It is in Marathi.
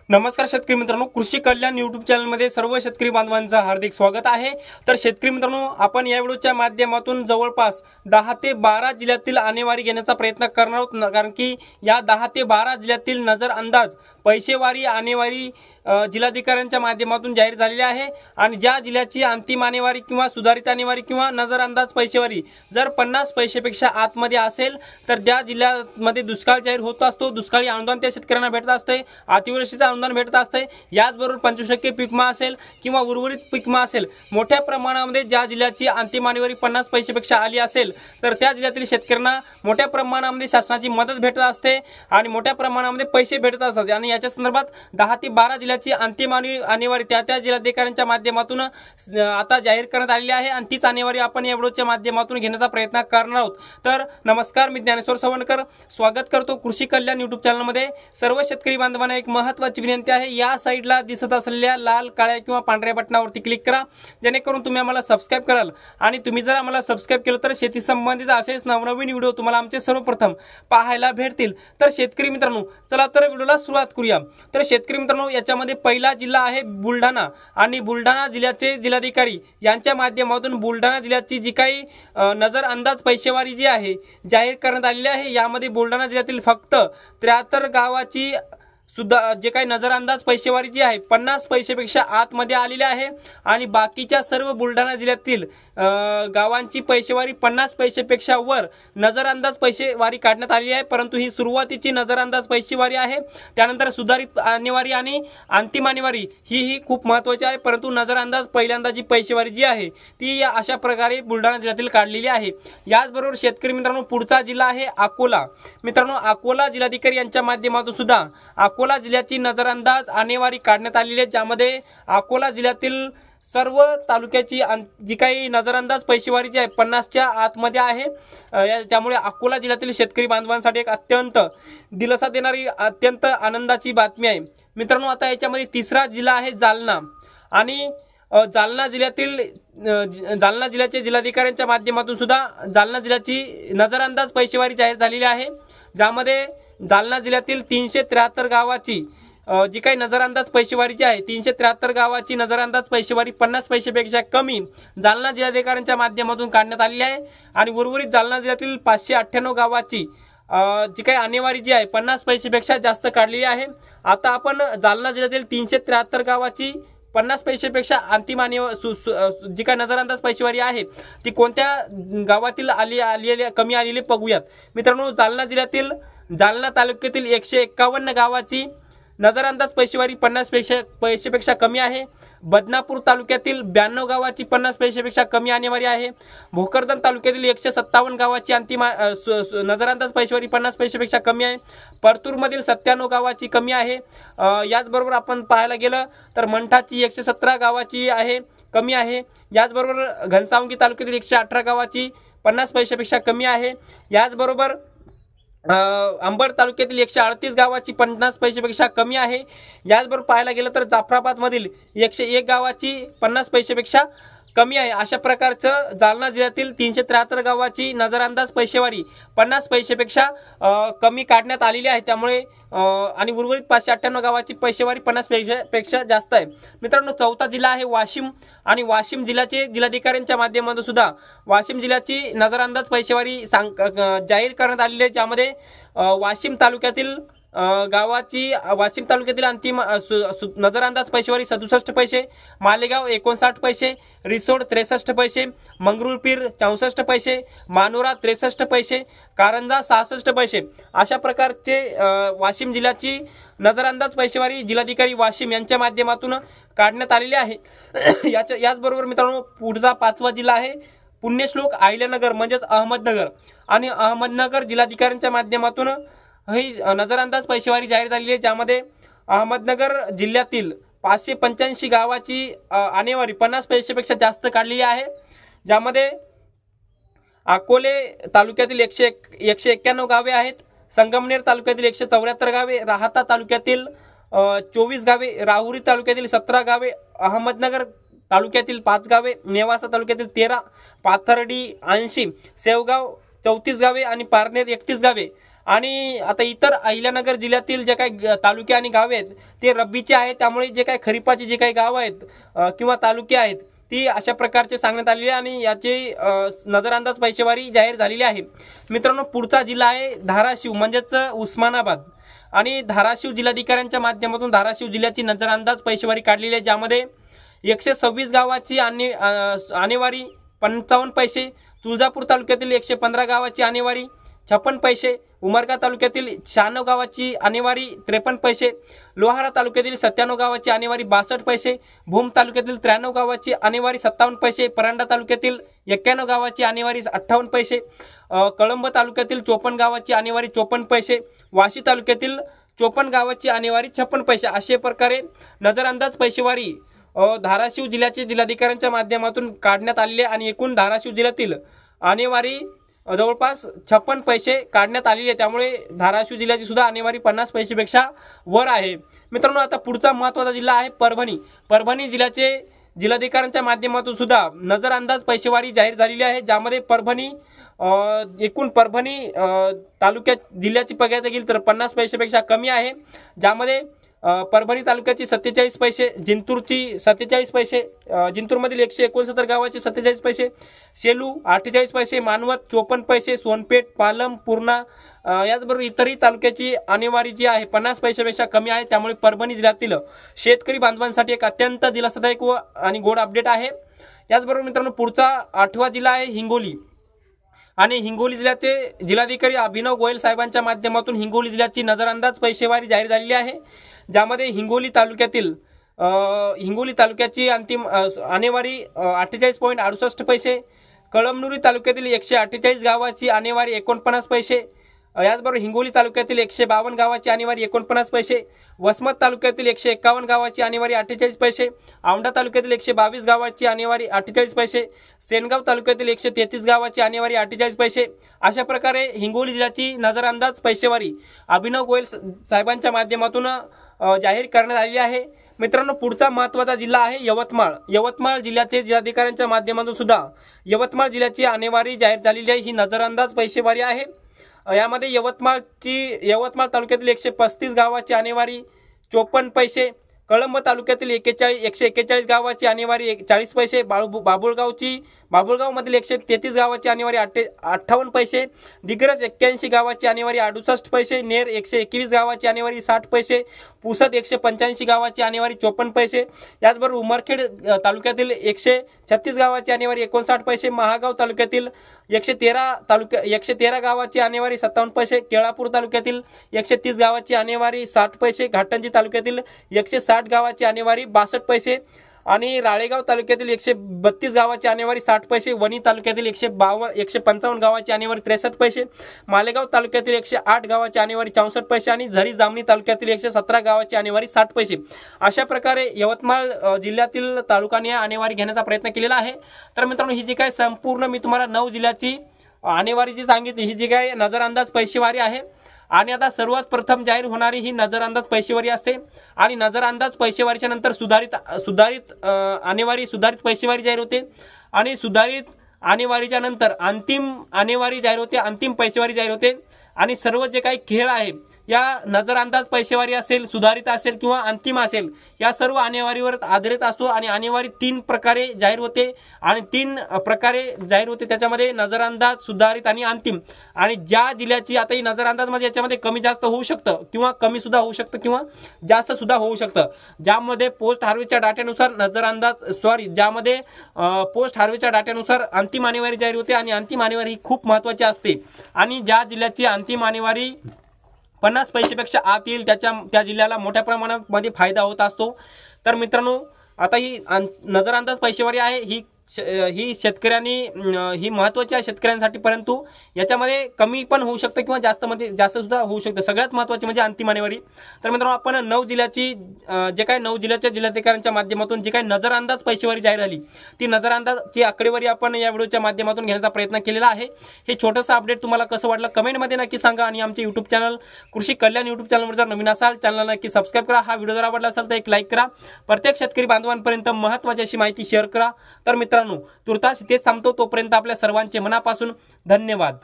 नमस्कार शेतकरी मित्रांनो, कृषी कल्याण यूट्यूब चॅनलमध्ये सर्व शेतकरी बांधवांचं हार्दिक स्वागत आहे। तर शेतकरी मित्रांनो, आपण या व्हिडिओच्या माध्यमातून जवळपास 10 ते 12 जिल्ह्यातील आणेवारी घेण्याचा प्रयत्न करणार आहोत, कारण की या 10 ते 12 जिल्ह्यातील नजर अंदाज पैसेवारी आणेवारी जिल्हाधिकाऱ्यांच्या माध्यमातून जाहीर झालेली आहे। आणि ज्या जिल्ह्याची अंतिम आणेवारी किंवा सुधारित आणेवारी किंवा नजर अंदाज पैसेवारी जर 50 पैसेपेक्षा आतमध्ये असेल तर त्या जिल्ह्यामध्ये दुष्काळ जाहीर होत असतो। दुष्काळी अनुदान त्या शेतकऱ्यांना भेटत असते, अतिवृष्टीचे अनुदान भेटत असते। याचबरोबर 25% पीक विमा असेल किंवा उर्वरित पीक विमा असेल, मोठ्या प्रमाणामध्ये ज्या जिल्ह्याची अंतिम आणेवारी 50 पैसेपेक्षा आली असेल तर त्या जिल्ह्यातील शेतकऱ्यांना मोठ्या प्रमाणामध्ये शासनाची मदत भेटत असते आणि मोठ्या प्रमाणामध्ये पैसे भेटत असतात। आणि याच्या संदर्भात 10 ते 12 जिल्ह्याची अंतिम आणेवारी त्या जिल्हाधिकाऱ्यांच्या माध्यमातून आता जाहीर करण्यात आलेली आहे आणि तीच आणेवारी आपण या व्हिडिओच्या माध्यमातून घेण्याचा प्रयत्न करणार आहोत। तर नमस्कार, मी ज्ञानेश्वर सवणकर स्वागत करतो कृषी कल्याण यूट्यूब चॅनलमध्ये। सर्व शेतकरी बांधवांना एक महत्त्वाची विनंती आहे, या साइडला दिसत असलेल्या लाल काळ्या किंवा पांढऱ्या बटनावरती क्लिक करा, जेणेकरून तुम्ही आम्हाला सबस्क्राइब कराल। आणि तुम्ही जर आम्हाला सबस्क्राइब केलं तर शेती संबंधित असेच नवनवीन व्हिडिओ तुम्हाला आमचे सर्वप्रथम पाहायला भेटतील। तर शेतकरी मित्रांनो, चला तर व्हिडिओला सुरुवात करूया। तर शेतकरी मित्रांनो, याच्यामध्ये पहिला जिल्हा आहे बुलढाणा आणि बुलढाणा जिल्ह्याचे जिल्हाधिकारी यांच्या माध्यमातून बुलढाणा जिल्ह्याची जी काही नजर अंदाज पैसेवारी जी आहे जाहीर करण्यात आलेली आहे। यामध्ये बुलढाणा जिल्ह्यातील फक्त 73 गावाची सुद्धा जे काही नजर अंदाज पैसेवारी जी आहे 50 पैसेपेक्षा आतमध्ये आलेली आहे आणि बाकीच्या सर्व बुलढाणा जिल्ह्यातील गावांची पैसेवारी 50 पैसेपेक्षा वर नजर अंदाज पैसेवारी काढण्यात आली आहे। परंतु ही सुरुवातीची नजर अंदाज पैसेवारी आहे, त्यानंतर सुधारित आणेवारी आणि अंतिम आणेवारी ही खूप महत्त्वाची आहे। परंतु नजर अंदाज पहिल्यांदा जी पैसेवारी जी आहे ती अशा प्रकारे बुलढाणा जिल्ह्यातील काढलेली आहे। याचबरोबर शेतकरी मित्रांनो, पुढचा जिल्हा आहे अकोला। मित्रांनो, अकोला जिल्हाधिकारी यांच्या माध्यमातून सुद्धा अकोला जिल्ह्याची नजर अंदाज आणेवारी काढण्यात आलेली आहे, ज्यामध्ये अकोला जिल्ह्यातील सर्व तालुक्याची जी काही नजर अंदाज पैसेवारी जी आहे 50च्या आतमध्ये आहे। त्यामुळे अकोला जिल्ह्यातील शेतकरी बांधवांसाठी एक अत्यंत दिलासा देणारी अत्यंत आनंदाची बातमी आहे। मित्रांनो, आता याच्यामध्ये तिसरा जिल्हा आहे जालना आणि जालना जिल्ह्याचे जिल्हाधिकाऱ्यांच्या माध्यमातून सुद्धा जालना जिल्ह्याची नजर अंदाज पैसेवारी जाहीर झालेली आहे, ज्यामध्ये जालना जिल्ह्यातील 373 गावाची जी काही नजर अंदाज पैसेवारी जी आहे 373 गावाची नजर अंदाज पैसेवारी 50 पैसेपेक्षा कमी जालना जिल्हाधिकाऱ्यांच्या माध्यमातून काढण्यात आलेली आहे। आणि उर्वरित जालना जिल्ह्यातील 598 गावाची जी काही आणेवारी जी आहे 50 पैसेपेक्षा जास्त काढलेली आहे। आता आपण जालना जिल्ह्यातील 373 गावाची 50 पैसेपेक्षा अंतिम जी काही नजर अंदाज पैसेवारी आहे ती कोणत्या गावातील कमी आलेली बघूयात। मित्रांनो, जालना जिल्ह्यातील जालना तालुक्यातील 151 गावाची नजर अंदाज पैसेवारी 50 पैसेपेक्षा कमी आहे। बदनापूर तालुक्यातील 92 गावाची 50 पैसेपेक्षा कमी आणेवारी आहे। भोकरदन तालुक्यातील 157 गावाची अंतिम नजर अंदाज पैसेवारी 50 पैसेपेक्षा कमी आहे। परतूरमधील 97 गावाची कमी आहे। याचबरोबर आपण पाहायला गेलं तर मंठाची 117 गावाची आहे कमी आहे। याचबरोबर घनसावंगी तालुक्यातील 118 गावाची 50 पैसेपेक्षा कमी आहे। याचबरोबर अंबड तालुक्यातील 138 गावाची 50 पैसेपेक्षा कमी आहे। याचबरोबर पाहायला गेलं तर जाफराबाद मधील 101 गावाची 50 पैसेपेक्षा कमी आहे। अशा प्रकारचं जालना जिल्ह्यातील 373 गावाची नजर अंदाज पैसेवारी 50 पैसेपेक्षा कमी काढण्यात आलेली आहे। त्यामुळे आणि उर्वरित 598 गावाची पैसेवारी 50 पैसेपेक्षा जास्त आहे। मित्रांनो, चौथा जिल्हा आहे वाशिम आणि वाशिम जिल्ह्याचे जिल्हाधिकाऱ्यांच्या माध्यमातून सुद्धा वाशिम जिल्ह्याची नजर अंदाज पैसेवारी जाहीर करण्यात आलेली आहे, ज्यामध्ये वाशिम तालुक्यातील अंतिम नजर अंदाज पैसेवारी 67 पैसे, मालेगाव 59 पैसे, रिसोड 63 पैसे, मंगरुळपीर 64 पैसे, मानोरा 63 पैसे, कारंजा 66 पैसे अशा प्रकारचे वाशिम जिल्ह्याची नजर अंदाज पैसेवारी जिल्हाधिकारी वाशिम यांच्या माध्यमातून काढण्यात आलेली आहे। याचबरोबर मित्रांनो, पुढचा पाचवा जिल्हा आहे पुण्यश्लोक अहिल्यानगर म्हणजेच अहमदनगर आणि अहमदनगर जिल्हाधिकाऱ्यांच्या माध्यमातून ही नजर अंदाज पैसेवारी जाहीर झालेली आहे, ज्यामध्ये अहमदनगर जिल्ह्यातील 585 गावाची आणेवारी 50 पैसेपेक्षा जास्त काढलेली आहे, ज्यामध्ये अकोले तालुक्यातील 191 गावे आहेत, संगमनेर तालुक्यातील 174 गावे, राहाता तालुक्यातील 24 गावे, राहुरी तालुक्यातील 17 गावे, अहमदनगर तालुक्यातील 5 गावे, नेवासा तालुक्यातील 13, पाथर्डी 80, सेवगाव 34 गावे आणि पारनेर 31 गावे आणि आता इतर अहिल्यानगर जिल्ह्यातील जे काही तालुके आणि गावे आहेत ते रब्बीचे आहेत, त्यामुळे जे काही खरीपाची जे काही गावं आहेत किंवा तालुके आहेत ती अशा प्रकारचे सांगण्यात आलेली आहे आणि याची नजरअंदाज पैसेवारी जाहीर झालेली आहे। मित्रांनो, पुढचा जिल्हा आहे धाराशिव म्हणजेच उस्मानाबाद आणि धाराशिव जिल्हाधिकाऱ्यांच्या माध्यमातून धाराशिव जिल्ह्याची नजरअंदाज पैसेवारी काढलेली आहे, ज्यामध्ये 126 गावाची आणेवारी 55 पैसे, तुळजापूर तालुक्यातील 115 गावाची आणेवारी 56 पैसे, उमरगा तालुक्यातील 96 गावाची आणेवारी 53 पैसे, लोहारा तालुक्यातील 97 गावाची आणेवारी 62 पैसे, भूम तालुक्यातील 93 गावाची आणेवारी 57 पैसे, परांडा तालुक्यातील 91 गावाची आणेवारी 58 पैसे, कळंब तालुक्यातील 54 गावाची आणेवारी 54 पैसे, वाशी तालुक्यातील 54 गावाची आणेवारी 56 पैसे अशा प्रकारे नजरअंदाज पैसेवारी धाराशिव जिल्ह्याचे जिल्हाधिकाऱ्यांच्या माध्यमातून काढण्यात आलेले आणि एकूण धाराशिव जिल्ह्यातील आणेवारी जवळपास 56 पैसे काढण्यात आलेली आहे, त्यामुळे धाराशिव जिल्ह्याची सुद्धा आणेवारी 50 पैसेपेक्षा वर आहे। मित्रांनो, आता पुढचा महत्त्वाचा जिल्हा आहे परभणी। परभणी जिल्ह्याचे जिल्हाधिकाऱ्यांच्या माध्यमातून सुद्धा नजरअंदाज पैसेवारी जाहीर झालेली आहे, ज्यामध्ये परभणी एकूण परभणी तालुक्यात जिल्ह्याची बघायला गेली तर 50 पैसेपेक्षा कमी आहे, ज्यामध्ये परभणी तालुक्याची 47 पैसे, जिंतूरची 47 पैसे, जिंतूरमधील 169 गावाची 47 पैसे, सेलू 48 पैसे, मानवत 54 पैसे, सोनपेठ, पालम, पूर्णा याचबरोबर इतरही तालुक्याची आणेवारी जी आहे 50 पैसेपेक्षा कमी आहे, त्यामुळे परभणी जिल्ह्यातील शेतकरी बांधवांसाठी एक अत्यंत दिलासादायक आणि गोड अपडेट आहे। याचबरोबर मित्रांनो, पुढचा 8वा जिल्हा आहे हिंगोली आणि हिंगोली जिल्ह्याचे जिल्हाधिकारी अभिनव गोयल साहेबांच्या माध्यमातून हिंगोली जिल्ह्याची नजरअंदाज पैसेवारी जाहीर झालेली आहे, ज्यामध्ये हिंगोली तालुक्याची अंतिम आणेवारी 48.68 पैसे, कळमनुरी तालुक्यातील 148 गावाची आणेवारी 49 पैसे, याचबरोबर हिंगोली तालुक्यातील 152 गावाची आणेवारी 49 पैसे, वसमत तालुक्यातील 151 गावाची आणेवारी 48 पैसे, औंढा तालुक्यातील 122 गावाची आणेवारी 48 पैसे, सेनगाव तालुक्यातील 133 गावाची आणेवारी 48 पैसे अशा प्रकारे हिंगोली जिल्ह्याची नजरअंदाज पैसेवारी अभिनव गोयल साहेबांच्या माध्यमातून जाहीर करण्यात आलेली आहे। मित्रांनो, पुढचा महत्त्वाचा जिल्हा आहे यवतमाळ। यवतमाळ जिल्ह्याचे जिल्हाधिकाऱ्यांच्या माध्यमातून सुद्धा यवतमाळ जिल्ह्याची आणेवारी जाहीर झालेली आहे, ही नजरअंदाज पैसेवारी आहे। यामध्ये यवतमाळ तालुक्यातील 135 गावाची आणेवारी 54 पैसे, कळंब तालुक्यातील 141 गावाची आणेवारी 40 पैसे, बाभुळगावमधील 133 गावाची आणेवारी 58 पैसे, दिग्रस 81 गावाची आणेवारी 68 पैसे, नेर 121 गावाची आणेवारी 60 पैसे, पुसद 185 गावाची आणेवारी 54 पैसे, याचबरोबर उमरखेड तालुक्यातील 136 गावाची आणेवारी 59 पैसे, महागाव तालुक्यातील 113 गावाची आणेवारी 57 पैसे, केळापूर तालुक्यातील 130 गावाची आणेवारी 60 पैसे, घाटंजी तालुक्यातील 160 गावाची आणेवारी 62 पैसे आणि राळेगाव तालुक्यातील 132 गावाची आणेवारी 60 पैसे, वणी तालुक्यातील 155 गावाची आणेवारी 63 पैसे, मालेगाव तालुक्यातील 108 गावाची आणेवारी 64 पैसे आणि झरी जामणी तालुक्यातील 117 गावाची आणेवारी 60 पैसे अशा प्रकारे यवतमाळ जिल्ह्यातील तालुकांनी आणेवारी घेण्याचा प्रयत्न केलेला आहे। तर मित्रांनो, ही जी काय संपूर्ण मी तुम्हाला 9 जिल्ह्याची आणेवारी जी सांगितली, ही जी काय नजरअंदाज पैसेवारी आहे आणि आता सर्वात प्रथम जाहीर होणारी ही नजरअंदाज पैसेवारी असते आणि नजरअंदाज पैसेवारीच्या नंतर सुधारित पैसेवारी जाहीर होते आणि सुधारित आणेवारीच्या नंतर अंतिम आणेवारी जाहीर होते, अंतिम पैसेवारी जाहीर होते आणि सर्व जे काही खेळ आहे या नजरअंदाज पैसेवारी असेल, सुधारित असेल किंवा अंतिम असेल, या सर्व आणेवारीवर आधारित असतो आणि आणेवारी 3 प्रकारे जाहीर होते आणि 3 प्रकारे जाहीर होते, त्याच्यामध्ये नजरअंदाज, सुधारित आणि अंतिम। आणि ज्या जिल्ह्याची आता ही नजरअंदाज मध्ये याच्यामध्ये कमी जास्त होऊ शकतं किंवा कमी सुद्धा होऊ शकतं किंवा जास्त सुद्धा होऊ शकतं, ज्यामध्ये पोस्ट हार्वेस्टच्या डाट्यानुसार ज्यामध्ये पोस्ट हार्वेस्टच्या डाट्यानुसार अंतिम आणेवारी जाहीर होते आणि अंतिम आणेवारी ही खूप महत्त्वाची असते आणि ज्या जिल्ह्याची अंतिम आणेवारी 50 पैसेपेक्षा आत येईल त्या जिल्ह्याला मोठ्या प्रमाणामध्ये फायदा होत असतो। तर मित्रांनो, आता ही नजरअंदाज पैसेवारी आहे ही शेतकऱ्यांनी ही महत्त्वाची आहे शेतकऱ्यांसाठी, परंतु याच्यामध्ये कमी पण होऊ शकतं किंवा जास्त सुद्धा होऊ शकतं। सगळ्यात महत्त्वाची म्हणजे अंतिम आणेवारी। तर मित्रांनो, आपण 9 जिल्ह्याची जे काही 9 जिल्ह्याच्या जिल्हाधिकाऱ्यांच्या माध्यमातून जी काही नजरअंदाज पैसेवारी जाहीर झाली, ती नजरअंदाजची आकडेवारी आपण या व्हिडिओच्या माध्यमातून घेण्याचा प्रयत्न केलेला आहे। हे छोटंसं अपडेट तुम्हाला कसं वाटलं कमेंटमध्ये नक्की सांगा आणि आमचे यूट्यूब चॅनल कृषी कल्याण यूट्यूब चॅनलवर जर नवीन असाल चॅनलला नक्की सबस्क्राईब करा। हा व्हिडिओ जर आवडला असेल तर एक लाईक करा, प्रत्येक शेतकरी बांधवांपर्यंत महत्त्वाची अशी माहिती शेअर करा। तर मित्रांनो, तुर्तास इथेच थांबतो, तोपर्यंत आपल्या सर्वांचे मनापासून धन्यवाद।